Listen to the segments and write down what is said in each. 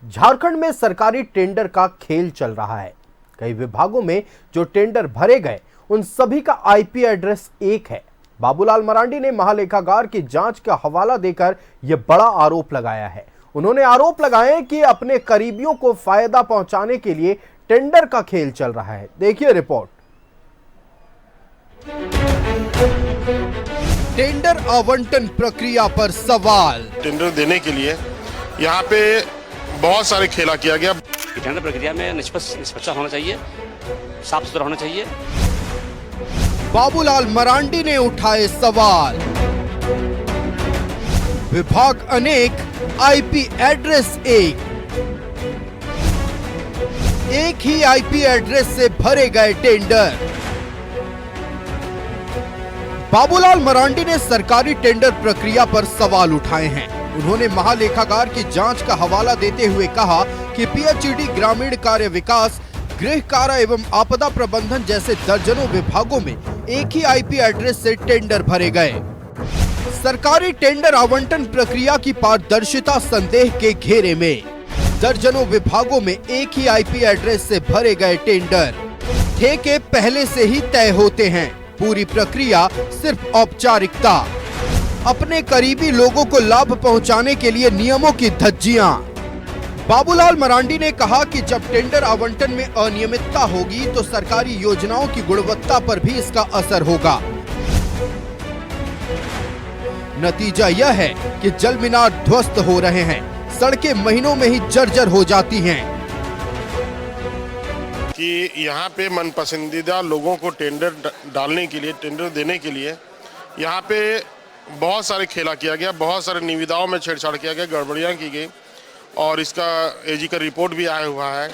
झारखंड में सरकारी टेंडर का खेल चल रहा है। कई विभागों में जो टेंडर भरे गए उन सभी का आईपी एड्रेस एक है। बाबूलाल मरांडी ने महालेखागार की जांच का हवाला देकर यह बड़ा आरोप लगाया है। उन्होंने आरोप लगाए कि अपने करीबियों को फायदा पहुंचाने के लिए टेंडर का खेल चल रहा है। देखिए रिपोर्ट। टेंडर आवंटन प्रक्रिया पर सवाल। टेंडर देने के लिए यहाँ पे बहुत सारे खेला किया गया। टेंडर प्रक्रिया में निष्पक्ष होना चाहिए, साफ सुथरा होना चाहिए। बाबूलाल मरांडी ने उठाए सवाल। विभाग अनेक, आईपी एड्रेस एक ही आईपी एड्रेस से भरे गए टेंडर। बाबूलाल मरांडी ने सरकारी टेंडर प्रक्रिया पर सवाल उठाए हैं। उन्होंने महालेखागार की जांच का हवाला देते हुए कहा कि पीएचईडी, ग्रामीण कार्य विकास, गृह कारा एवं आपदा प्रबंधन जैसे दर्जनों विभागों में एक ही आईपी एड्रेस से टेंडर भरे गए। सरकारी टेंडर आवंटन प्रक्रिया की पारदर्शिता संदेह के घेरे में। दर्जनों विभागों में एक ही आईपी एड्रेस से भरे गए टेंडर। ठेके पहले से ही तय होते हैं, पूरी प्रक्रिया सिर्फ औपचारिकता। अपने करीबी लोगों को लाभ पहुंचाने के लिए नियमों की धज्जियां। बाबूलाल मरांडी ने कहा कि जब टेंडर आवंटन में अनियमितता होगी तो सरकारी योजनाओं की गुणवत्ता पर भी इसका असर होगा। नतीजा यह है कि जल मीनार ध्वस्त हो रहे हैं, सड़कें महीनों में ही जर्जर हो जाती हैं। कि यहाँ पे मनपसंदीदा लोगों को टेंडर डालने के लिए, टेंडर देने के लिए यहाँ पे बहुत सारे खेला किया गया, बहुत सारे निविदाओं में छेड़छाड़ किया गया, गड़बड़ियाँ की गई और इसका एजी का रिपोर्ट भी आया हुआ है।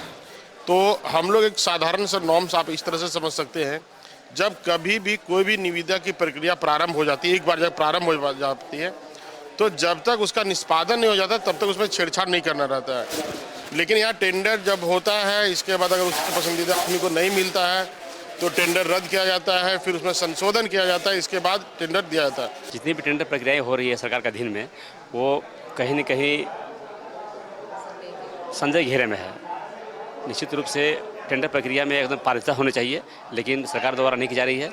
तो हम लोग एक साधारण सा नॉर्म्स आप इस तरह से समझ सकते हैं, जब कभी भी कोई भी निविदा की प्रक्रिया प्रारंभ हो जाती है, एक बार जब प्रारंभ हो जाती है तो जब तक उसका निष्पादन नहीं हो जाता तब तक उसमें छेड़छाड़ नहीं करना रहता है। लेकिन यहाँ टेंडर जब होता है, इसके बाद अगर उसकी पसंदीदा आदमी को नहीं मिलता है तो टेंडर रद्द किया जाता है, फिर उसमें संशोधन किया जाता है, इसके बाद टेंडर दिया जाता है। जितनी भी टेंडर प्रक्रियाएं हो रही है सरकार के अधीन में, वो कहीं न कहीं संजय घेरे में है। निश्चित रूप से टेंडर प्रक्रिया में एकदम पारदर्शिता होनी चाहिए, लेकिन सरकार द्वारा नहीं की जा रही है।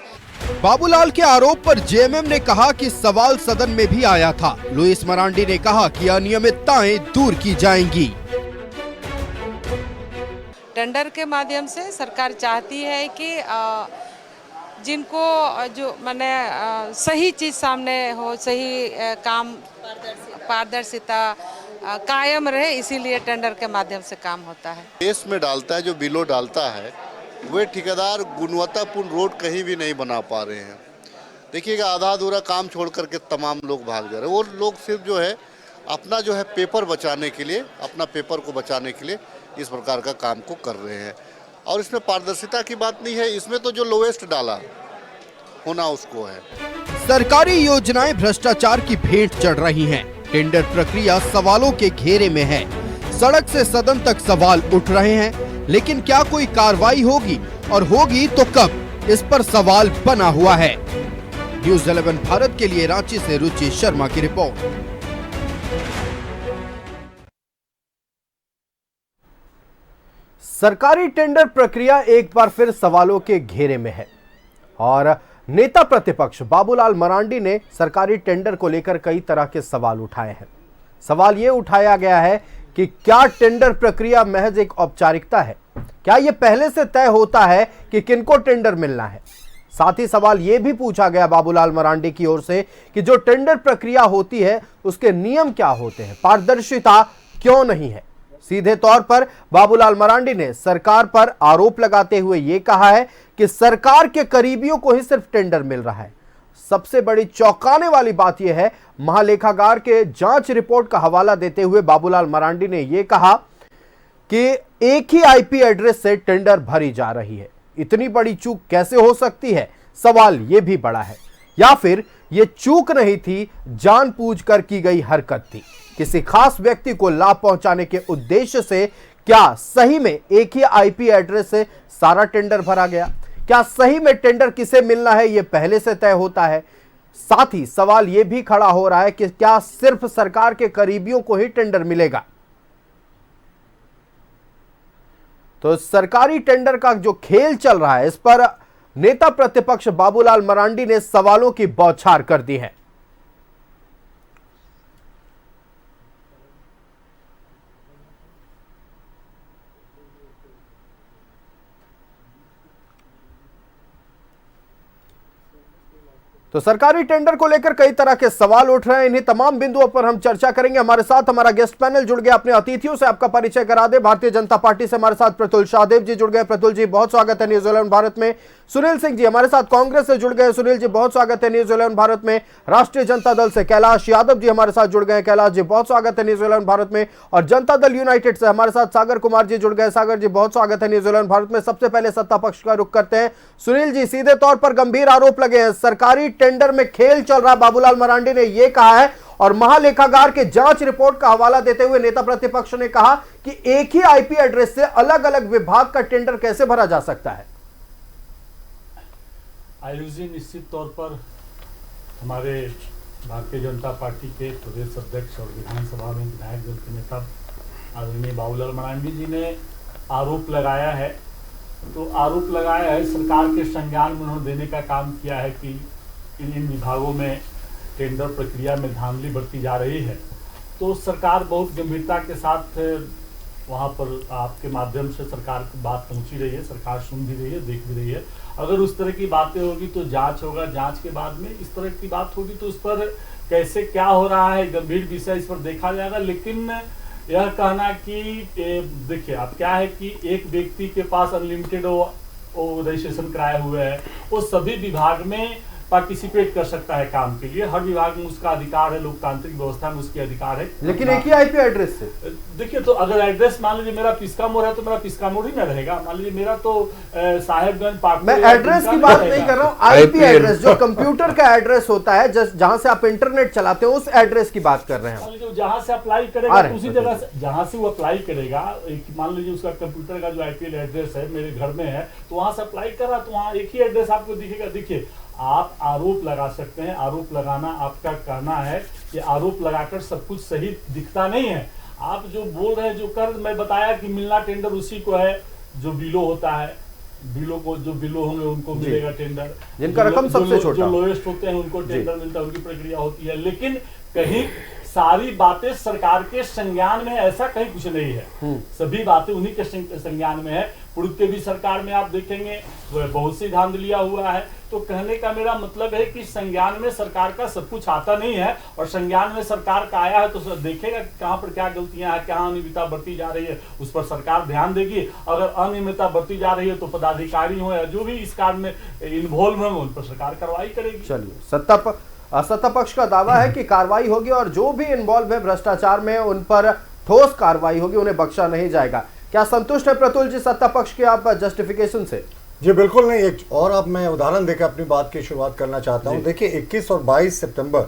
बाबूलाल के आरोप पर जेएमएम ने कहा कि सवाल सदन में भी आया था। लुइस मरांडी ने कहा कि अनियमितताएं दूर की जाएंगी। टेंडर के माध्यम से सरकार चाहती है कि जिनको जो माने सही चीज सामने हो, सही काम पारदर्शिता कायम रहे, इसीलिए टेंडर के माध्यम से काम होता है। देश में डालता है, जो बिलो डालता है वे ठेकेदार गुणवत्तापूर्ण रोड कहीं भी नहीं बना पा रहे हैं। देखिएगा, आधा अधूरा काम छोड़ करके तमाम लोग भाग जा रहे हैं। वो लोग सिर्फ जो है अपना जो है पेपर बचाने के लिए, अपना पेपर को बचाने के लिए इस प्रकार का काम को कर रहे हैं। और इसमें पारदर्शिता की बात नहीं है, इसमें तो जो लोवेस्ट डाला होना उसको है। सरकारी योजनाएं भ्रष्टाचार की भेंट चढ़ रही हैं। टेंडर प्रक्रिया सवालों के घेरे में है। सड़क से सदन तक सवाल उठ रहे हैं, लेकिन क्या कोई कार्रवाई होगी और होगी तो कब, इस पर सवाल बना हुआ है। न्यूज़ 11 भारत के लिए रांची से रुचि शर्मा की रिपोर्ट। सरकारी टेंडर प्रक्रिया एक बार फिर सवालों के घेरे में है और नेता प्रतिपक्ष बाबूलाल मरांडी ने सरकारी टेंडर को लेकर कई तरह के सवाल उठाए हैं। सवाल यह उठाया गया है कि क्या टेंडर प्रक्रिया महज एक औपचारिकता है? क्या यह पहले से तय होता है कि किनको टेंडर मिलना है? साथ ही सवाल यह भी पूछा गया बाबूलाल मरांडी की ओर से कि जो टेंडर प्रक्रिया होती है उसके नियम क्या होते हैं, पारदर्शिता क्यों नहीं है? सीधे तौर पर बाबूलाल मरांडी ने सरकार पर आरोप लगाते हुए यह कहा है कि सरकार के करीबियों को ही सिर्फ टेंडर मिल रहा है। सबसे बड़ी चौंकाने वाली बात यह है, महालेखागार के जांच रिपोर्ट का हवाला देते हुए बाबूलाल मरांडी ने यह कहा कि एक ही आईपी एड्रेस से टेंडर भरी जा रही है। इतनी बड़ी चूक कैसे हो सकती है? सवाल यह भी बड़ा है। या फिर यह चूक नहीं थी, जानबूझकर की गई हरकत थी? किसी खास व्यक्ति को लाभ पहुंचाने के उद्देश्य से क्या सही में एक ही आईपी एड्रेस से सारा टेंडर भरा गया? क्या सही में टेंडर किसे मिलना है यह पहले से तय होता है? साथ ही सवाल यह भी खड़ा हो रहा है कि क्या सिर्फ सरकार के करीबियों को ही टेंडर मिलेगा? तो सरकारी टेंडर का जो खेल चल रहा है, इस पर नेता प्रतिपक्ष बाबूलाल मरांडी ने सवालों की बौछार कर दी है। तो सरकारी टेंडर को लेकर कई तरह के सवाल उठ रहे हैं। इन्हीं तमाम बिंदुओं पर हम चर्चा करेंगे। हमारे साथ हमारा गेस्ट पैनल जुड़ गया। अपने अतिथियों से आपका परिचय करा दे। भारतीय जनता पार्टी से हमारे साथ प्रतुल शाहदेव जी जुड़ गए। प्रतुल जी, बहुत स्वागत है न्यूज़ 11 भारत में। सुनील सिंह जी हमारे साथ कांग्रेस से जुड़ गए। सुनील जी, बहुत स्वागत है न्यूज़ 11 भारत में। राष्ट्रीय जनता दल से कैलाश यादव जी हमारे साथ जुड़ गए। कैलाश जी, बहुत स्वागत है न्यूज़ 11 भारत में। और जनता दल यूनाइटेड से हमारे साथ सागर कुमार जी जुड़ गए। सागर जी, बहुत स्वागत है न्यूज़ 11 भारत में। सबसे पहले सत्ता पक्ष का रुख करते हैं। सुनील जी, सीधे तौर पर गंभीर आरोप लगे हैं, सरकारी टेंडर में खेल चल रहा। बाबूलाल मरांडी ने यह कहा है और महालेखागार के जांच रिपोर्ट का हवाला देते हुए नेता प्रतिपक्ष ने कहा कि एक ही आईपी एड्रेस से अलग अलग विभाग का टेंडर कैसे भरा जा सकता है। आयुष जी, निश्चित तौर पर हमारे भारतीय जनता पार्टी के प्रदेश अध्यक्ष और विधानसभा में विधायक दल के नेता आदरणीय बाबूलाल मरांडी जी ने आरोप लगाया है। तो आरोप लगाया है, सरकार के संज्ञान में उन्होंने देने का काम किया है कि इन विभागों में टेंडर प्रक्रिया में धांधली बरती जा रही है। तो सरकार बहुत गंभीरता के साथ वहाँ पर आपके माध्यम से सरकार की बात पहुँची रही है, सरकार सुन भी रही है, देख भी रही है। अगर उस तरह की बातें होगी तो जांच होगा, जांच के बाद में इस तरह की बात होगी तो उस पर कैसे क्या हो रहा है, गंभीर विषय इस पर देखा जाएगा। लेकिन यह कहना कि देखिए अब क्या है कि एक व्यक्ति के पास अनलिमिटेड रजिस्ट्रेशन कराए हुए है, वो सभी विभाग में पार्टिसिपेट कर सकता है काम के लिए। हर विभाग में उसका अधिकार है, लोकतांत्रिक व्यवस्था में उसके अधिकार है। लेकिन एक ही आईपी एड्रेस से देखिए, तो अगर एड्रेस मान लीजिए मेरा पिस्का मोड़ है तो मेरा पिस्का मोड़ ही में रहेगा। मान लीजिए मेरा तो साहेबगंज पार्टी, मैं एड्रेस की बात नहीं कर रहा हूँ, आईपी एड्रेस जो कंप्यूटर का एड्रेस होता है, जहां से आप इंटरनेट चलाते हो, उस एड्रेस की बात कर रहे हैं। मान लीजिए जहां से अप्लाई करेगा उसी जगह से, जहां से वो अप्लाई करेगा, मान लीजिए उसका कंप्यूटर का जो आईपी एड्रेस है मेरे घर में है तो वहां से अप्लाई कर रहा तो वहां एक ही एड्रेस आपको दिखेगा। देखिए, आप आरोप लगा सकते हैं, आरोप लगाना आपका कहना है कि आरोप लगाकर सब कुछ सही दिखता नहीं है। आप जो बोल रहे हैं, जो कर मैं बताया कि मिलना टेंडर उसी को है जो बिलो होता है, बिलो को जो बिलो होंगे उनको मिलेगा टेंडर, जिनका रकम सबसे छोटा, जो लोएस्ट होते हैं उनको टेंडर मिलता है, उनकी प्रक्रिया होती है। लेकिन कहीं सारी बातें सरकार के संज्ञान में, ऐसा कहीं कुछ नहीं है। सभी बातें उन्हीं के संज्ञान में है। पूर्व के भी सरकार में आप देखेंगे बहुत सी धांधलियां हुआ है। तो कहने का मेरा मतलब है कि संज्ञान में सरकार का सब कुछ आता नहीं है, और संज्ञान में सरकार का आया है तो देखेगा कि कहां पर क्या गलतियां हैं, क्या अनियमितता बरती जा रही है, उस पर सरकार ध्यान देगी। अगर अनियमितता बरती जा रही है तो पदाधिकारी हो या जो भी इस कार्य में इन्वॉल्व है उन पर सरकार कार्रवाई करेगी। चलिए, सत्ता पक्ष का दावा है कि कार्रवाई होगी और जो भी इन्वॉल्व है भ्रष्टाचार में उन पर ठोस कार्रवाई होगी, उन्हें बख्शा नहीं जाएगा। क्या संतुष्ट है प्रतुल जी सत्ता पक्ष के आप जस्टिफिकेशन से? जी बिल्कुल नहीं। एक और अब मैं उदाहरण देकर अपनी बात की शुरुआत करना चाहता हूं। देखिए, 21 और 22 सितंबर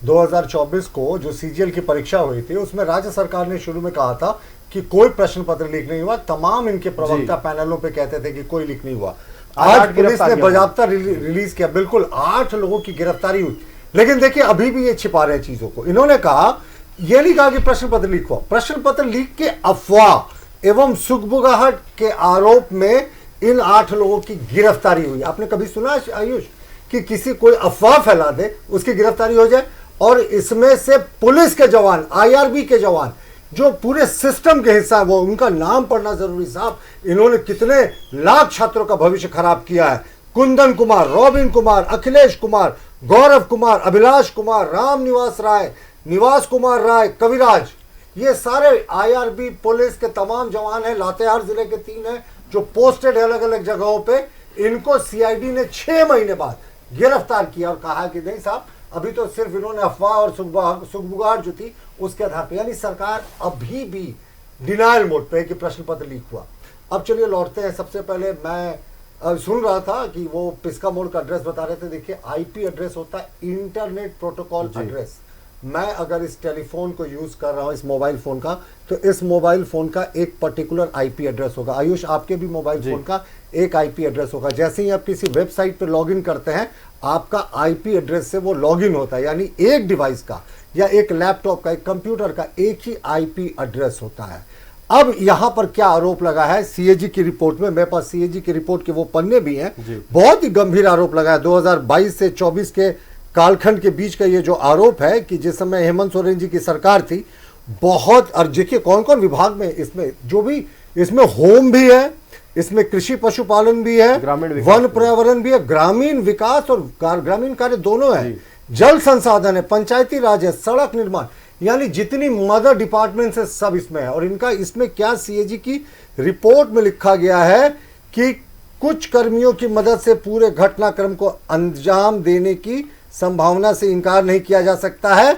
2024 को जो सीजीएल की परीक्षा हुई थी उसमें राज्य सरकार ने शुरू में कहा था कि कोई प्रश्न पत्र लीक नहीं हुआ। तमाम इनके प्रवक्ता पैनलों पे कहते थे कि कोई लीक नहीं हुआ। आज पुलिस ने बाकायदा रिलीज किया, बिल्कुल 8 लोगों की गिरफ्तारी हुई। लेकिन देखिए, अभी भी ये छिपा रहे हैं चीजों को। इन्होंने कहा, ये नहीं कहा कि प्रश्न पत्र लीक हुआ, प्रश्न पत्र लीक के अफवाह एवं सुगबुगाहट के आरोप में इन 8 लोगों की गिरफ्तारी हुई। आपने कभी सुना आयुष कि किसी कोई अफवाह फैला दे उसकी गिरफ्तारी हो जाए? और इसमें से पुलिस के जवान, आईआरबी के जवान जो पूरे सिस्टम के हिस्सा है, वो उनका नाम पढ़ना जरूरी। साहब, इन्होंने कितने लाख छात्रों का भविष्य खराब किया है। कुंदन कुमार, रॉबिन कुमार, अखिलेश कुमार, गौरव कुमार, अभिलाष कुमार, राम निवास राय, निवास कुमार राय, कविराज, ये सारे आईआरबी पुलिस के तमाम जवान हैं। लातेहार जिले के 3 हैं जो पोस्टेड है अलग अलग जगहों पे। इनको सीआईडी ने 6 महीने बाद गिरफ्तार किया और कहा कि नहीं साहब, अभी तो सिर्फ इन्होंने अफवाह और सुगबुगाहट जो थी उसके आधार पर। यानी सरकार अभी भी डिनायल मोड पे कि प्रश्न पत्र लीक हुआ। अब चलिए लौटते हैं। सबसे पहले मैं सुन रहा था कि वो पिस्का मोड़ का एड्रेस बता रहे थे। देखिए, आईपी एड्रेस होता है इंटरनेट प्रोटोकॉल एड्रेस। मैं अगर इस टेलीफोन को यूज कर रहा हूं, इस मोबाइल फोन का, तो इस मोबाइल फोन का एक पर्टिकुलर आईपी एड्रेस होगा। आयुष, आपके भी मोबाइल फोन का एक आईपी एड्रेस होगा। जैसे ही आप किसी वेबसाइट पर लॉगिन करते हैं, आपका आईपी एड्रेस से वो लॉगिन होता है। यानी एक डिवाइस का या एक लैपटॉप का, एक कंप्यूटर का एक ही आईपी एड्रेस होता है। अब यहां पर क्या आरोप लगा है सीएजी की रिपोर्ट में, मेरे पास सीएजी की रिपोर्ट के वो पन्ने भी हैं, बहुत ही गंभीर आरोप लगा है। 2022 से 24 के कालखंड के बीच का ये जो आरोप है कि जिस समय हेमंत सोरेन जी की सरकार थी, बहुत, और देखिए कौन कौन विभाग में इसमें जो भी, इसमें होम भी है, इसमें कृषि पशुपालन भी है, वन पर्यावरण भी है, ग्रामीण विकास और ग्रामीण कार्य दोनों है, जल संसाधन है, पंचायती राज है, सड़क निर्माण, यानी जितनी मदर डिपार्टमेंट है सब इसमें है। और इनका इसमें क्या सीएजी की रिपोर्ट में लिखा गया है कि कुछ कर्मियों की मदद से पूरे घटनाक्रम को अंजाम देने की संभावना से इनकार नहीं किया जा सकता है।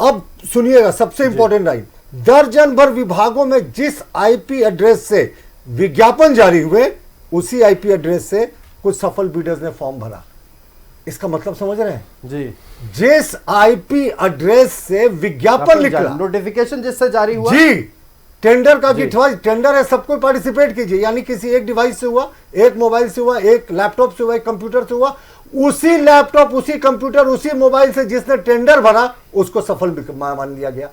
अब सुनिएगा सबसे इंपॉर्टेंट लाइन, दर्जन भर विभागों में जिस आईपी एड्रेस से विज्ञापन जारी हुए उसी आईपी एड्रेस से कुछ सफल बिडर्स ने फॉर्म भरा। इसका मतलब समझ रहे हैं जी, जिस आईपी एड्रेस से विज्ञापन निकला, नोटिफिकेशन जिससे जारी हुआ जी, टेंडर का टेंडर है, सबको पार्टिसिपेट कीजिए, यानी किसी एक डिवाइस से हुआ, एक मोबाइल से हुआ, एक लैपटॉप से हुआ, एक कंप्यूटर से हुआ, उसी लैपटॉप, उसी कंप्यूटर, उसी मोबाइल से जिसने टेंडर भरा उसको सफल मान लिया गया।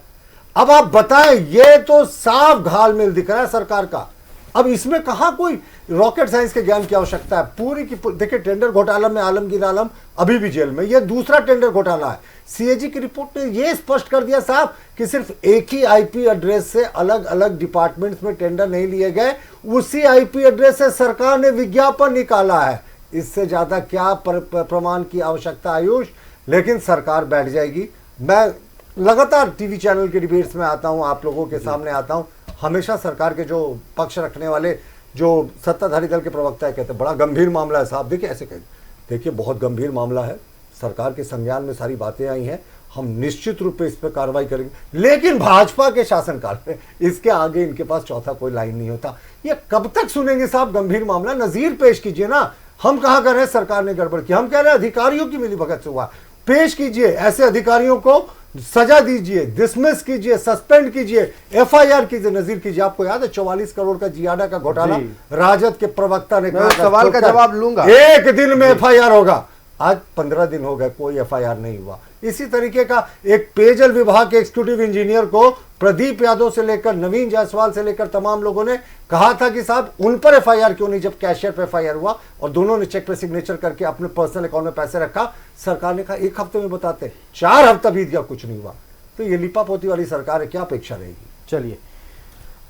अब आप बताएं, ये तो साफ घालमेल दिख रहा है सरकार का। अब इसमें कहां कोई रॉकेट साइंस के ज्ञान की आवश्यकता है? पूरी की देखिए, टेंडर घोटाला में आलमगीर आलम अभी भी जेल में, यह दूसरा टेंडर घोटाला है। सीएजी की रिपोर्ट ने यह स्पष्ट कर दिया साहब कि सिर्फ एक ही आईपी एड्रेस से अलग अलग डिपार्टमेंट्स में टेंडर नहीं लिए गए, उसी आईपी एड्रेस से सरकार ने विज्ञापन निकाला है। इससे ज्यादा क्या प्रमाण की आवश्यकता आयुष? लेकिन सरकार बैठ जाएगी। मैं लगातार टीवी चैनल के डिबेट्स में आता हूं, आप लोगों के सामने आता हूं, हमेशा सरकार के जो पक्ष रखने वाले जो सत्ताधारी दल के प्रवक्ता है कहते हैं बड़ा गंभीर मामला है साहब। देखिए ऐसे कहते, देखिए बहुत गंभीर मामला है, सरकार के संज्ञान में सारी बातें आई हैं, हम निश्चित रूप से इस पर कार्रवाई करेंगे। लेकिन भाजपा के शासनकाल में इसके आगे इनके पास चौथा कोई लाइन नहीं होता। ये कब तक सुनेंगे साहब? गंभीर मामला, नजीर पेश कीजिए ना। हम कहा कर रहे हैं सरकार ने गड़बड़ की, हम कह रहे हैं अधिकारियों की मिलीभगत से हुआ। पेश कीजिए, ऐसे अधिकारियों को सजा दीजिए, डिसमिस कीजिए, सस्पेंड कीजिए, एफआईआर कीजिए, नजीर कीजिए। आपको याद है 44 करोड़ का जियाडा का घोटाला, राजद के प्रवक्ता ने कहा सवाल का जवाब लूंगा, एक दिन में एफआईआर होगा। आज 15 दिन हो गए, कोई एफआईआर नहीं हुआ। इसी तरीके का एक पेयजल विभाग के एग्जीक्यूटिव इंजीनियर को प्रदीप यादव से लेकर नवीन जायसवाल से लेकर तमाम लोगों ने कहा था कि साहब उन पर एफआईआर क्यों नहीं, जब कैशियर पर एफआईआर हुआ और दोनों ने चेक पे सिग्नेचर करके अपने पर्सनल अकाउंट में पैसे रखा। सरकार ने कहा 1 हफ्ते में बताते, 4 हफ्ता बीत गया, कुछ नहीं हुआ। तो ये लीपापोती वाली सरकार है, क्या अपेक्षा रहेगी? चलिए,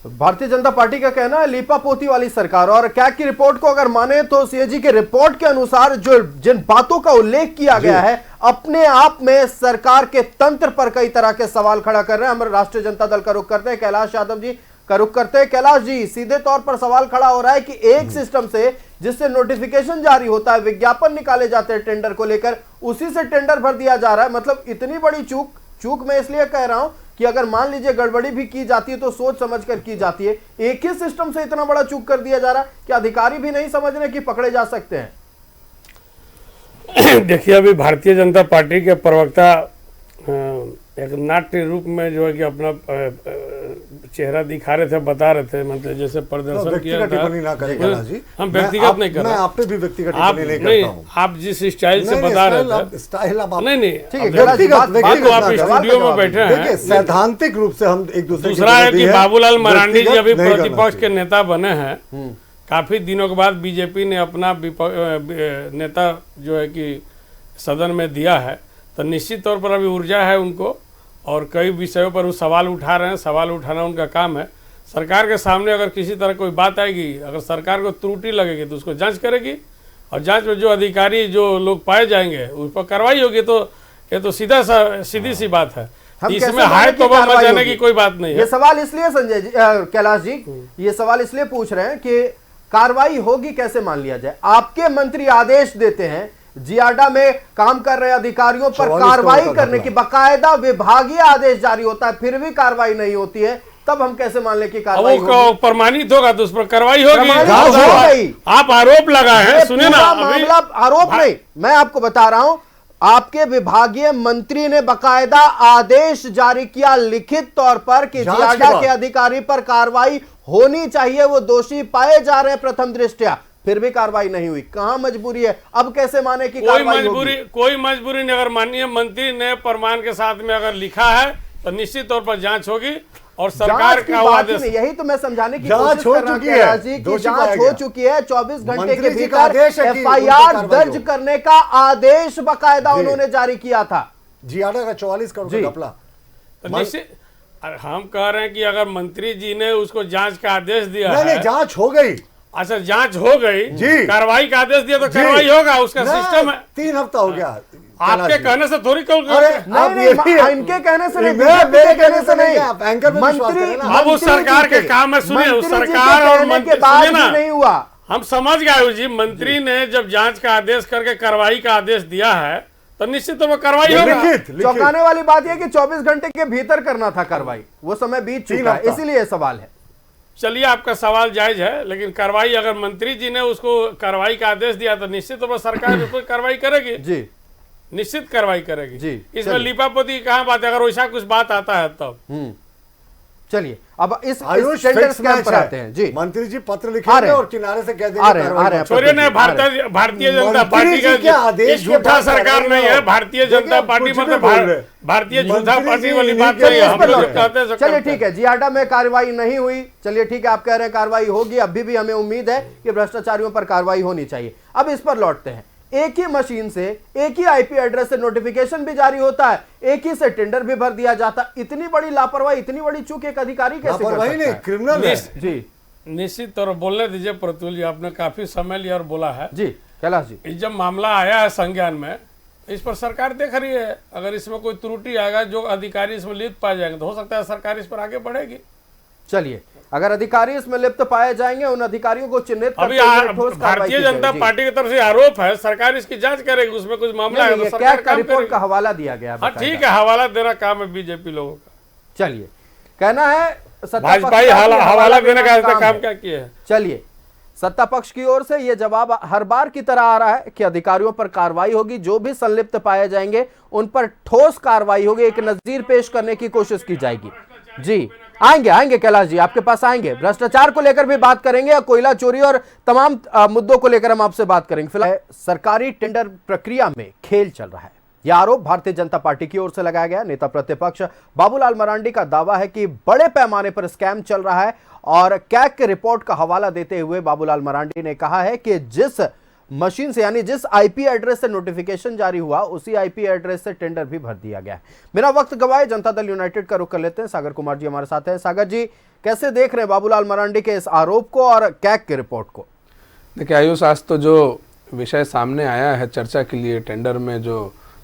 भारतीय जनता पार्टी का कहना है लीपापोती वाली सरकार, और कैग की रिपोर्ट को अगर माने तो सीएजी की रिपोर्ट के अनुसार जो जिन बातों का उल्लेख किया गया है अपने आप में सरकार के तंत्र पर कई तरह के सवाल खड़ा कर रहे हैं। हमारे राष्ट्रीय जनता दल का रुख करते हैं, कैलाश यादव जी का रुख करते हैं। कैलाश जी, सीधे तौर पर सवाल खड़ा हो रहा है कि एक सिस्टम से जिससे नोटिफिकेशन जारी होता है, विज्ञापन निकाले जाते हैं टेंडर को लेकर, उसी से टेंडर भर दिया जा रहा है। मतलब इतनी बड़ी चूक मैं इसलिए कह रहा हूं कि अगर मान लीजिए गड़बड़ी भी की जाती है तो सोच समझ कर की जाती है। एक ही सिस्टम से इतना बड़ा चूक कर दिया जा रहा है कि अधिकारी भी नहीं समझ रहे कि पकड़े जा सकते हैं। देखिए, अभी भारतीय जनता पार्टी के प्रवक्ता एक नाट्य रूप में जो है कि अपना चेहरा दिखा रहे थे, बता रहे थे, मतलब जैसे प्रदर्शन किया था। हम व्यक्तिगत नहीं कर रहे, आप पे भी व्यक्तिगत टिप्पणी नहीं करता हूं। आप जिस स्टाइल से बता रहे थे, स्टाइल आप नहीं आप स्टूडियो में बैठे हैं, सैद्धांतिक रूप से हम एक दूसरे। दूसरा है कि बाबूलाल मरांडी जी अभी प्रतिपक्ष के नेता बने हैं, काफी दिनों के बाद बीजेपी ने अपना नेता जो है कि सदन में दिया है, तो निश्चित तौर पर अभी ऊर्जा है उनको और कई विषयों पर वो सवाल उठा रहे हैं। सवाल उठाना उनका काम है। सरकार के सामने अगर किसी तरह कोई बात आएगी, अगर सरकार को त्रुटि लगेगी तो उसको जांच करेगी, और जांच में जो अधिकारी जो लोग पाए जाएंगे उस पर कार्रवाई होगी। तो ये तो सीधी सी बात है, इसमें हाय तौबा मच जाने की कोई बात नहीं है। ये सवाल इसलिए संजय जी, कैलाश जी, ये सवाल इसलिए पूछ रहे हैं कि कार्रवाई होगी कैसे मान लिया जाए? आपके मंत्री आदेश देते हैं जियाडा में काम कर रहे अधिकारियों पर कार्रवाई करने की, बाकायदा विभागीय आदेश जारी होता है, फिर भी कार्रवाई नहीं होती है, तब हम कैसे मान लें कि कार्रवाई होगी? प्रमाणित होगा तो उस पर कार्रवाई होगी। आप आरोप लगाए हैं, सुनिए ना, मामला आरोप नहीं, मैं आपको बता रहा हूं, आपके विभागीय मंत्री ने बाकायदा आदेश जारी किया लिखित तौर पर कि जियाडा के अधिकारी पर कार्रवाई होनी चाहिए, वो दोषी पाए जा रहे हैं प्रथम दृष्टया, फिर भी कार्रवाई नहीं हुई। कहां मजबूरी है? अब कैसे माने कि कोई मजबूरी नहीं। अगर माननीय मंत्री ने प्रमाण के साथ में अगर लिखा है तो निश्चित तौर पर जांच होगी और सरकार का आदेश, यही तो मैं समझाने की जांच कोशिश हो कर रहा हूं चुकी कैलाश है, जी, कि दोषी जांच पाया हो गया। चुकी है, 24 घंटे के मंत्री जी का भीतर आदेश है कि एफआईआर उनकी कार्रवाई दर्ज हो। करने का आदेश बकायदा जी। उन्होंने जारी किया था। जियाडा का 44 करोड़ जी। का घपला। तो निश्चित हम कह रहे हैं कि अगर मंत्री जी ने उसको जांच का आदेश दिया नहीं, है, जांच हो गई अच्छा जांच हो गई जी। कार्रवाई का आदेश दिया तो जी। कार्रवाई होगा, उसका ना, सिस्टम है। 3 हफ्ता हो गया आपके कहने से थोड़ी अरे नहीं आप नहीं, ये इनके कहने से नहीं, मेरे बीजेपी के कहने से नहीं, आप एंकर पे विश्वास करें ना। अब उस सरकार के काम में सुनिए, उस मंत्री जी के सरकार और कहने मंत्री के बाद सुनिए ना, भी नहीं हुआ। हम समझ गए जी, मंत्री ने जब जांच का आदेश करके कार्रवाई का आदेश दिया है तो निश्चित तौर पर कार्रवाई होगा। लिखित चौंकाने वाली बात यह कि 24 घंटे के भीतर करना था कार्रवाई, वो समय बीत चुका है, इसीलिए सवाल है। चलिए आपका सवाल जायज है, लेकिन कार्रवाई अगर मंत्री जी ने उसको कार्रवाई का आदेश दिया तो निश्चित तौर पर सरकार उस पर कार्रवाई करेगी जी, निश्चित कार्रवाई करेगी जी, इसमें चलिए। लिपापोती कहाँ बात है, अगर वैसा कुछ बात आता है तब। चलिए अब इस Ayush tender fix scam match पर है। आते हैं जी। मंत्री जी पत्र आ लिखेंगे रहे हैं। और किनारे से कह आ देंगे रहे हैं, कार्रवाई छोड़िए ना, आ रहे भारतीय जनता मंत्री पार्टी जी के का आदेश ये झूठा के बाद सरकार कर नहीं रहे है, हो। भारतीय देखिए, जनता पार्टी कुछ भी मतलब बोल रहे। भारतीय झूठा मंत्री पार्टी जी वाली इन्हीं बात के नहीं है, इस हम पर लोग लौटे। जो कहते हैं सो चलिए करते ठीक है, जियाडा में कार्रवाई नहीं हुई, चलिए ठीक है, आप कह रहे हैं कार्रवाई होगी, अभी भी हमें उम्मीद है कि भ्रष्टाचारियों पर कार्रवाई होनी चाहिए। अब इस पर लौटते हैं, एक ही मशीन से एक ही आईपी एड्रेस से नोटिफिकेशन भी जारी होता है, एक ही से टेंडर भी भर दिया जाता है। इतनी बड़ी लापरवाही, इतनी बड़ी चूक एक अधिकारी कैसे कर लापरवाही सकता नहीं, है? क्रिमिनल है। जी निश्चित तौर पर बोलने दीजिए प्रतुल जी, आपने काफी समय लिया और बोला है। जी कैलाश जी, इस जब मामला आया है संज्ञान में, इस पर सरकार देख रही है, अगर इसमें कोई त्रुटि आएगा, जो अधिकारी इसमें लिप्त पाए जाएंगे तो हो सकता है सरकार इस पर आगे बढ़ेगी। चलिए अगर अधिकारी इसमें लिप्त पाए जाएंगे, उन अधिकारियों को चिन्हित अभी करते हुए ठोस कार्रवाई भारतीय की जनता जाएगी। पार्टी की तरफ से आरोप है, सरकार इसकी जांच करेगी, उसमें कुछ मामला है नहीं, तो ये सरकार कैग का काम रिपोर्ट करेगी। का हवाला दिया गया है हाँ बकायदा। ठीक है, हवाला देना काम है बीजेपी लोगों का। चलिए कहना है सत्ता भाजपा पक्ष ही का कि हवाला देने का काम काम है। क्या किया है। चलिए सत्ता पक्ष की ओर से यह जवाब हर बार की तरह आ रहा है कि अधिकारियों पर कार्रवाई होगी, जो भी संलिप्त पाए जाएंगे उन पर ठोस कार्रवाई होगी, एक नजीर पेश करने की कोशिश की जाएगी। जी आएंगे कैलाश जी, आपके पास आएंगे, भ्रष्टाचार को लेकर भी बात करेंगे और कोयला चोरी और तमाम मुद्दों को लेकर हम आपसे बात करेंगे। फिलहाल सरकारी टेंडर प्रक्रिया में खेल चल रहा है, यह आरोप भारतीय जनता पार्टी की ओर से लगाया गया। नेता प्रतिपक्ष बाबूलाल मरांडी का दावा है कि बड़े पैमाने पर स्कैम चल रहा है और कैग के रिपोर्ट का हवाला देते हुए बाबूलाल मरांडी ने कहा है कि जिस मशीन से यानी जिस आईपी एड्रेस से नोटिफिकेशन जारी हुआ, उसी आईपी एड्रेस से टेंडर भी भर दिया गया है। बिना वक्त गवाए जनता दल यूनाइटेड का रुख कर लेते हैं, सागर कुमार जी हमारे साथ हैं। सागर जी, कैसे देख रहे हैं बाबूलाल मरांडी के इस आरोप को और कैग के रिपोर्ट को? देखिए आयुष, आज तो जो विषय सामने आया है चर्चा के लिए, टेंडर में जो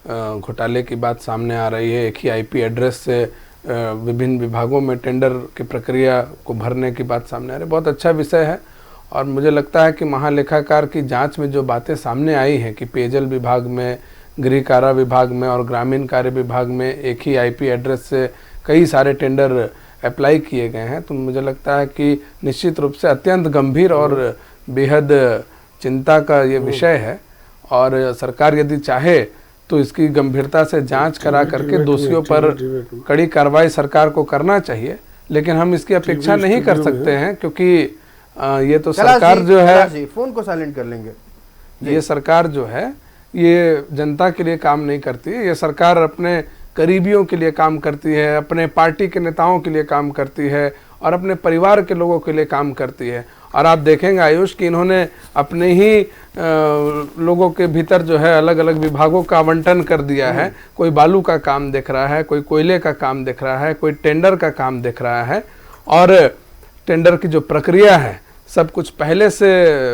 घोटाले की बात सामने आ रही है, एक ही आईपी एड्रेस से विभिन्न विभागों में टेंडर की प्रक्रिया को भरने की बात सामने आ रही है, बहुत अच्छा विषय है। और मुझे लगता है कि महालेखाकार की जांच में जो बातें सामने आई हैं कि पेयजल विभाग में, गृह कारा विभाग में और ग्रामीण कार्य विभाग में एक ही आईपी एड्रेस से कई सारे टेंडर अप्लाई किए गए हैं, तो मुझे लगता है कि निश्चित रूप से अत्यंत गंभीर और बेहद चिंता का ये विषय है। और सरकार यदि चाहे तो इसकी गंभीरता से जांच करा करके दोषियों पर कड़ी कार्रवाई सरकार को करना चाहिए, लेकिन हम इसकी अपेक्षा नहीं कर सकते हैं क्योंकि ये तो सरकार जो है, फोन को साइलेंट कर लेंगे, ये सरकार जो है ये जनता के लिए काम नहीं करती है, ये सरकार अपने करीबियों के लिए काम करती है, अपने पार्टी के नेताओं के लिए काम करती है और अपने परिवार के लोगों के लिए काम करती है। और आप देखेंगे आयुष कि इन्होंने अपने ही लोगों के भीतर जो है अलग अलग विभागों का आवंटन कर दिया है। कोई बालू का काम देख रहा है, कोई कोयले का काम देख रहा है, कोई टेंडर का काम देख रहा है। और टेंडर की जो प्रक्रिया है सब कुछ पहले से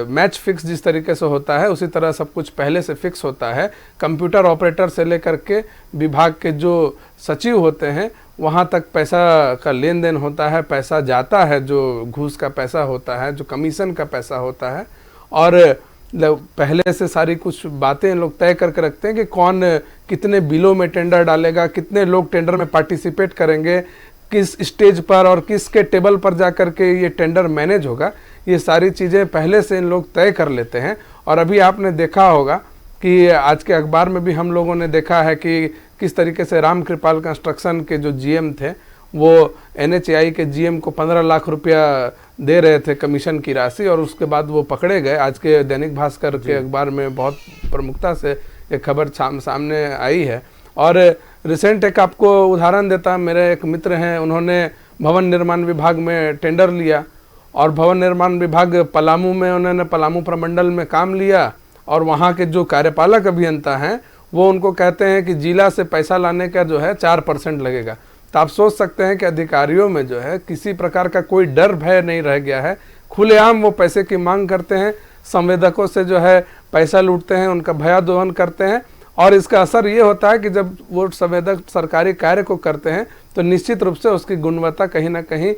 मैच फिक्स जिस तरीके से होता है उसी तरह सब कुछ पहले से फिक्स होता है। कंप्यूटर ऑपरेटर से लेकर के विभाग के जो सचिव होते हैं वहाँ तक पैसा का लेन देन होता है, पैसा जाता है, जो घूस का पैसा होता है, जो कमीशन का पैसा होता है। और पहले से सारी कुछ बातें लोग तय करके रखते हैं कि कौन कितने बिलों में टेंडर डालेगा, कितने लोग टेंडर में पार्टिसिपेट करेंगे, किस स्टेज पर और किसके टेबल पर जाकर के ये टेंडर मैनेज होगा, ये सारी चीज़ें पहले से इन लोग तय कर लेते हैं। और अभी आपने देखा होगा कि आज के अखबार में भी हम लोगों ने देखा है कि किस तरीके से राम कृपाल कंस्ट्रक्शन के जो जीएम थे वो NHAI के जीएम को 15 लाख रुपया दे रहे थे कमीशन की राशि, और उसके बाद वो पकड़े गए। आज के दैनिक भास्कर के अखबार में बहुत प्रमुखता से ये खबर सामने आई है। और रिसेंट एक आपको उदाहरण देता, मेरे एक मित्र हैं, उन्होंने भवन निर्माण विभाग में टेंडर लिया और भवन निर्माण विभाग पलामू में उन्होंने पलामू प्रमंडल में काम लिया और वहाँ के जो कार्यपालक अभियंता हैं वो उनको कहते हैं कि जिला से पैसा लाने का जो है 4% लगेगा। तो आप सोच सकते हैं कि अधिकारियों में जो है किसी प्रकार का कोई डर भय नहीं रह गया है, खुलेआम वो पैसे की मांग करते हैं, संवेदकों से जो है पैसा लूटते हैं, उनका भयादोहन करते हैं और इसका असर ये होता है कि जब वो संवेदक सरकारी कार्य को करते हैं तो निश्चित रूप से उसकी गुणवत्ता कहीं ना कहीं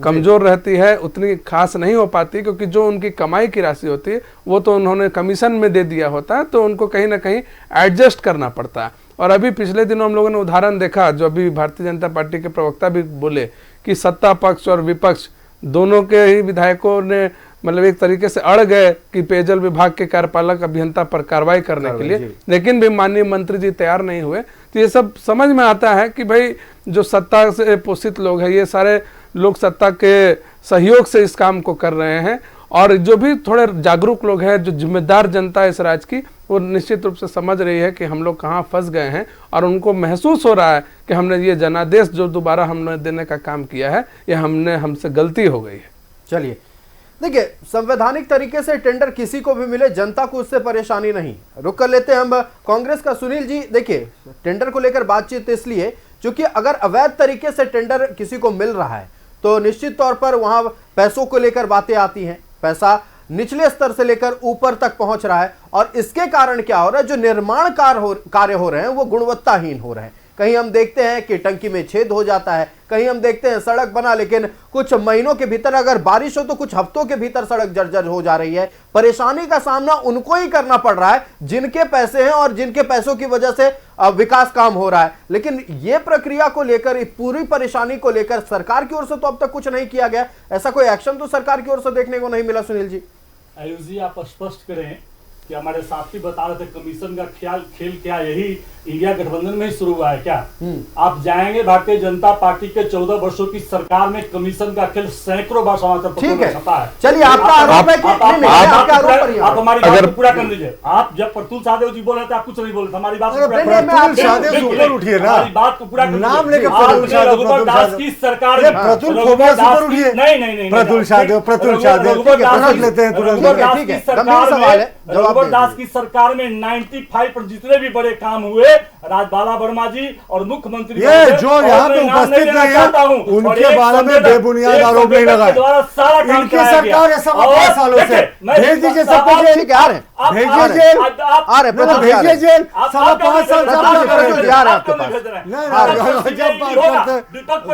कमजोर रहती है, उतनी खास नहीं हो पाती, क्योंकि जो उनकी कमाई की राशि होती है वो तो उन्होंने कमीशन में दे दिया होता है, तो उनको कहीं ना कहीं एडजस्ट करना पड़ता है। और अभी पिछले दिनों हम लोगों ने उदाहरण देखा, जो अभी भारतीय जनता पार्टी के प्रवक्ता भी बोले कि सत्ता पक्ष और विपक्ष दोनों के ही विधायकों ने मतलब एक तरीके से अड़ गए कि पेयजल विभाग के कार्यपालक अभियंता पर कार्रवाई करने के लिए, लेकिन भी माननीय मंत्री जी तैयार नहीं हुए। तो ये सब समझ में आता है कि भाई जो सत्ता से पोषित लोग हैं, ये सारे लोग सत्ता के सहयोग से इस काम को कर रहे हैं और जो भी थोड़े जागरूक लोग हैं, जो जिम्मेदार जनता है इस राज्य की, वो निश्चित रूप से समझ रही है कि हम लोग कहाँ फंस गए हैं और उनको महसूस हो रहा है कि हमने ये जनादेश जो दोबारा हमने देने का काम किया है, ये हमसे गलती हो गई है। चलिए देखिए, संवैधानिक तरीके से टेंडर किसी को भी मिले, जनता को उससे परेशानी नहीं। रुक कर लेते हैं हम कांग्रेस का। सुनील जी, देखिए टेंडर को लेकर बातचीत इसलिए क्योंकि अगर अवैध तरीके से टेंडर किसी को मिल रहा है तो निश्चित तौर पर वहां पैसों को लेकर बातें आती हैं, पैसा निचले स्तर से लेकर ऊपर तक पहुंच रहा है और इसके कारण क्या हो रहा है, जो निर्माण कार्य हो रहे हैं वो गुणवत्ताहीन हो रहे हैं। कहीं हम देखते हैं कि टंकी में छेद हो जाता है, कहीं हम देखते हैं सड़क बना लेकिन कुछ महीनों के भीतर, अगर बारिश हो तो कुछ हफ्तों के भीतर सड़क जर्जर हो जा रही है। परेशानी का सामना उनको ही करना पड़ रहा है जिनके पैसे हैं और जिनके पैसों की वजह से विकास काम हो रहा है। लेकिन ये प्रक्रिया को लेकर, पूरी परेशानी को लेकर सरकार की ओर से तो अब तक कुछ नहीं किया गया, ऐसा कोई एक्शन तो सरकार की ओर से देखने को नहीं मिला। सुनील जी, आयुष जी, आप स्पष्ट करें कि हमारे साथी बता रहे थे कमीशन का खेल क्या यही इंडिया गठबंधन में ही शुरू हुआ है क्या? आप जाएंगे भारतीय जनता पार्टी के 14 वर्षों की सरकार में कमीशन का खेल सैकड़ों बार समाचार पत्रों में छपा है। चलिए, आपका आरोप है कि आप हमारी बात को पूरा कर लीजिए। आप जब प्रतुल साहदेव जी बोल रहे थे, आप कुछ नहीं बोल रहे, हमारी बात को पूरा नाम लेकर रघुवर दास की सरकार नहीं, रघुवर दास की सरकार में 95% जितने भी बड़े काम हुए, राजबाला वर्मा जी और मुख्यमंत्री ये जो यहाँ पे उपस्थित नहीं है उनके बारे में बेबुनियाद आरोप नहीं लगाए। इनकी सरकार है 5 सालों से, भेज दीजिए सबको जेल, भेजिए जेल, भेजिए जेल, 5.5 साल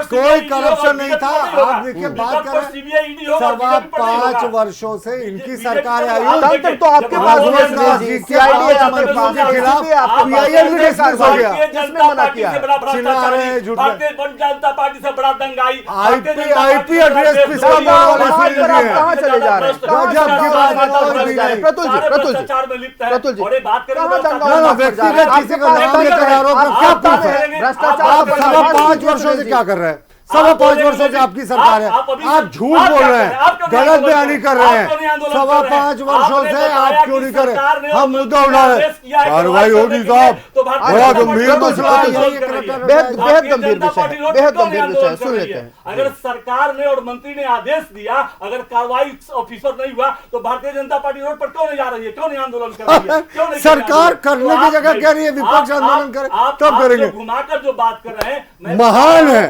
कोई करप्शन नहीं था। आप देखिए, बात कर रहे 5.5 वर्षों से इनकी सरकार आई, तंत्र तो आपके पास जनता पार्टी से बड़ा दंगाई आईपी एड्रेस कहाँ चले जा रहे हैं? भ्रष्टाचार में लिप्त है और बात करें व्यक्तिगत किसी का नाम लेकर आरोप क्या प्रूफ है? आप 5.5 वर्षों से क्या कर रहे हैं? 5.5 वर्षों से आपकी सरकार है, आप झूठ बोल रहे हैं, गलत बयानी कर रहे हैं। 5.5 वर्षों से आप क्यों नहीं कर रहे? हम मुद्दा उठा रहे, कार्रवाई होगी साहब, बड़ा गंभीर मसला है, बेहद गंभीर विषय, सुन लेते हैं। अगर सरकार ने और मंत्री ने आदेश दिया, अगर कार्रवाई ऑफिसर नहीं हुआ तो भारतीय जनता पार्टी रोड पर क्यों नहीं जा रही है? क्यों नहीं आंदोलन कर रही है? क्यों नहीं? सरकार करने की जगह कह रही है विपक्ष आंदोलन करे, तब करेंगे। घुमाकर जो बात कर रहे हैं महान है,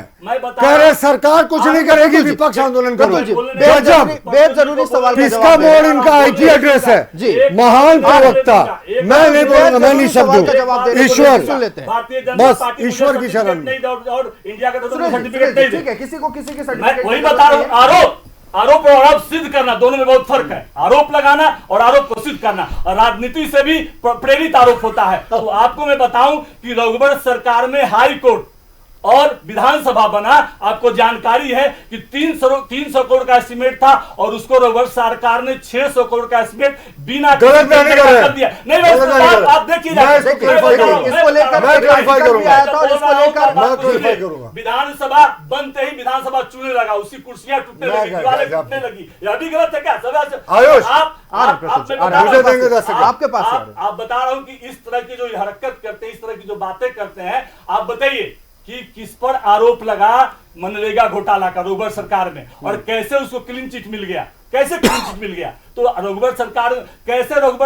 कह रहे सरकार कुछ नहीं करेगी, विपक्ष आंदोलन करो। बेहद जरूरी सवाल, किसका मोड़ इनका आईपी एड्रेस है? महान प्रवक्ता, मैं नहीं बोलूंगा, मैं नहीं शब्द, ईश्वर, बस ईश्वर की शरण। और इंडिया का सर्टिफिकेट नहीं, ठीक है, किसी को किसी के सर्टिफिकेट, वही बता रहा हूँ। आरोप और आरोप सिद्ध करना, दोनों में बहुत फर्क है। आरोप लगाना और आरोप को सिद्ध करना, राजनीति से भी प्रेरित आरोप होता है। तो आपको मैं बताऊं कि रघुवर सरकार में हाई कोर्ट और विधानसभा बना, आपको जानकारी है कि 300 करोड़ का एस्टिमेट था और उसको रघुवर सरकार ने 600 करोड़ का एस्टिमेट बिना कर दिया। नहीं, आप देखिए, विधानसभा बनते ही विधानसभा चूल्हे लगा, उसी कुर्सियां टूटने लगी, दीवारें टूटने लगी। यह भी गलत है क्या? आपके पास आप बता रहा हूं कि इस तरह की जो हरकत करते हैं, इस तरह की जो बातें करते हैं, आप बताइए कि किस पर आरोप लगा मनरेगा घोटाला का रघुवर सरकार में, और कैसे उसको क्लीन चिट मिल गया, कैसे क्लीन चिट मिल गया। तो रघुवर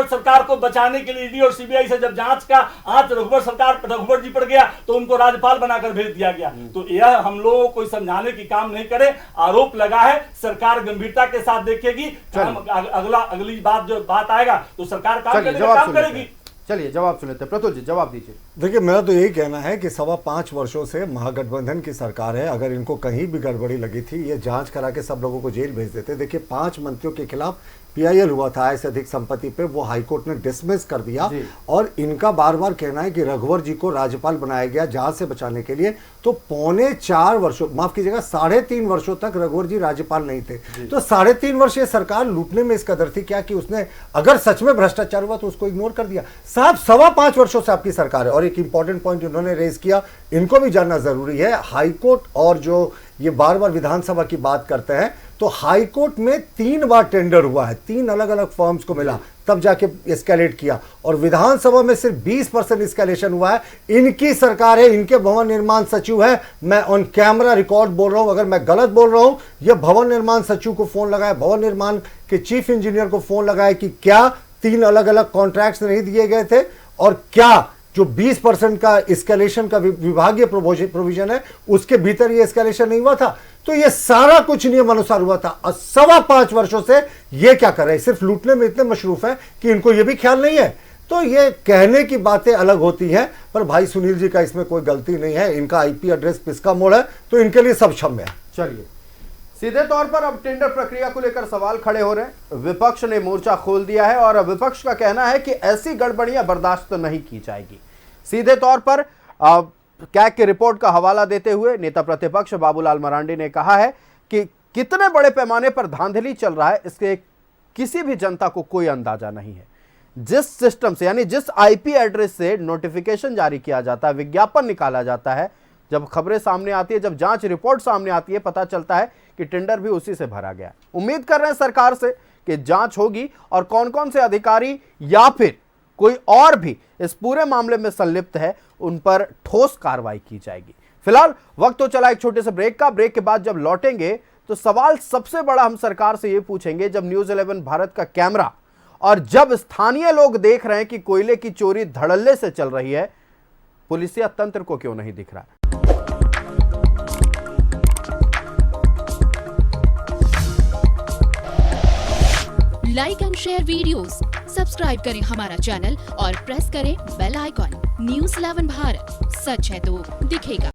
सरकार को बचाने के लिए ईडी और सीबीआई से जब जांच का आंच रघुवर जी पर गया तो उनको राज्यपाल बनाकर भेज दिया गया। तो यह हम लोगों को समझाने की काम नहीं करे, आरोप लगा है, सरकार गंभीरता के साथ देखेगी। अगली बात आएगा तो सरकार काम करेगी। चलिए जवाब सुन लेते हैं। प्रतुल जी जवाब दीजिए। देखिए, मेरा तो यही कहना है कि 5.25 वर्षों से महागठबंधन की सरकार है। अगर इनको कहीं भी गड़बड़ी लगी थी, ये जांच करा के सब लोगों को जेल भेज देते। देखिए, 5 मंत्रियों के खिलाफ पीआईएल हुआ था आय से अधिक संपत्ति पे, वो हाईकोर्ट ने डिसमिस कर दिया। और इनका बार बार कहना है कि रघुवर जी को राज्यपाल बनाया गया जांच से बचाने के लिए। तो 3.25 वर्षों, माफ कीजिएगा 3.5 वर्षों तक रघुवर जी राज्यपाल नहीं थे। तो 3.5 वर्ष ये सरकार लूटने में इस कदर थी क्या कि उसने अगर सच में भ्रष्टाचार हुआ तो उसको इग्नोर कर दिया। साहब 5.25 वर्षों से आपकी सरकार है। और एक इंपॉर्टेंट पॉइंट उन्होंने रेज किया, इनको भी जानना जरूरी है। हाईकोर्ट और जो ये बार बार विधानसभा की बात करते हैं, तो हाईकोर्ट में 3 बार टेंडर हुआ है, 3 अलग अलग फर्म्स को मिला, तब जाके एस्केलेट किया। और विधानसभा में सिर्फ 20% एस्केलेशन हुआ है। इनकी सरकार है, इनके भवन निर्माण सचिव है। मैं ऑन कैमरा रिकॉर्ड बोल रहा हूं, अगर मैं गलत बोल रहा हूं, यह भवन निर्माण सचिव को फोन लगाया, भवन निर्माण के चीफ इंजीनियर को फोन लगाया कि क्या 3 अलग अलग कॉन्ट्रैक्ट्स नहीं दिए गए थे, और क्या जो 20% का एस्केलेशन का विभागीय प्रोविजन है उसके भीतर ये एस्केलेशन नहीं हुआ था। तो ये सारा कुछ नियम अनुसार हुआ था। और 5.25 वर्षों से ये क्या कर रहे हैं, सिर्फ लूटने में इतने मशरूफ है कि इनको ये भी ख्याल नहीं है। तो ये कहने की बातें अलग होती हैं, पर भाई सुनील जी का इसमें कोई गलती नहीं है। इनका आईपी एड्रेस पिस्का मोड़ है, तो इनके लिए सब क्षम्य है। चलिए, सीधे तौर पर अब टेंडर प्रक्रिया को लेकर सवाल खड़े हो रहे हैं। विपक्ष ने मोर्चा खोल दिया है और विपक्ष का कहना है कि ऐसी गड़बड़ियां बर्दाश्त नहीं की जाएगी। सीधे तौर पर कैग की रिपोर्ट का हवाला देते हुए नेता प्रतिपक्ष बाबूलाल मरांडी ने कहा है कि कितने बड़े पैमाने पर धांधली चल रहा है, इसके किसी भी जनता को कोई अंदाजा नहीं है। जिस सिस्टम से, यानी जिस आईपी एड्रेस से नोटिफिकेशन जारी किया जाता है, विज्ञापन निकाला जाता है, जब खबरें सामने आती है, जब जांच रिपोर्ट सामने आती है, पता चलता है कि टेंडर भी उसी से भरा गया। उम्मीद कर रहे हैं सरकार से कि जांच होगी और कौन कौन से अधिकारी या फिर कोई और भी इस पूरे मामले में संलिप्त है, उन पर ठोस कार्रवाई की जाएगी। फिलहाल वक्त तो चला एक छोटे से ब्रेक का। ब्रेक के बाद जब लौटेंगे तो सवाल सबसे बड़ा हम सरकार से ये पूछेंगे, जब न्यूज़ 11 भारत का कैमरा और जब स्थानीय लोग देख रहे हैं कि कोयले की चोरी धड़ल्ले से चल रही है, पुलिसिया तंत्र को क्यों नहीं दिख रहा है। Like and share videos, subscribe करें हमारा चैनल और प्रेस करें बेल आइकॉन। न्यूज़ 11 भारत, सच है तो दिखेगा।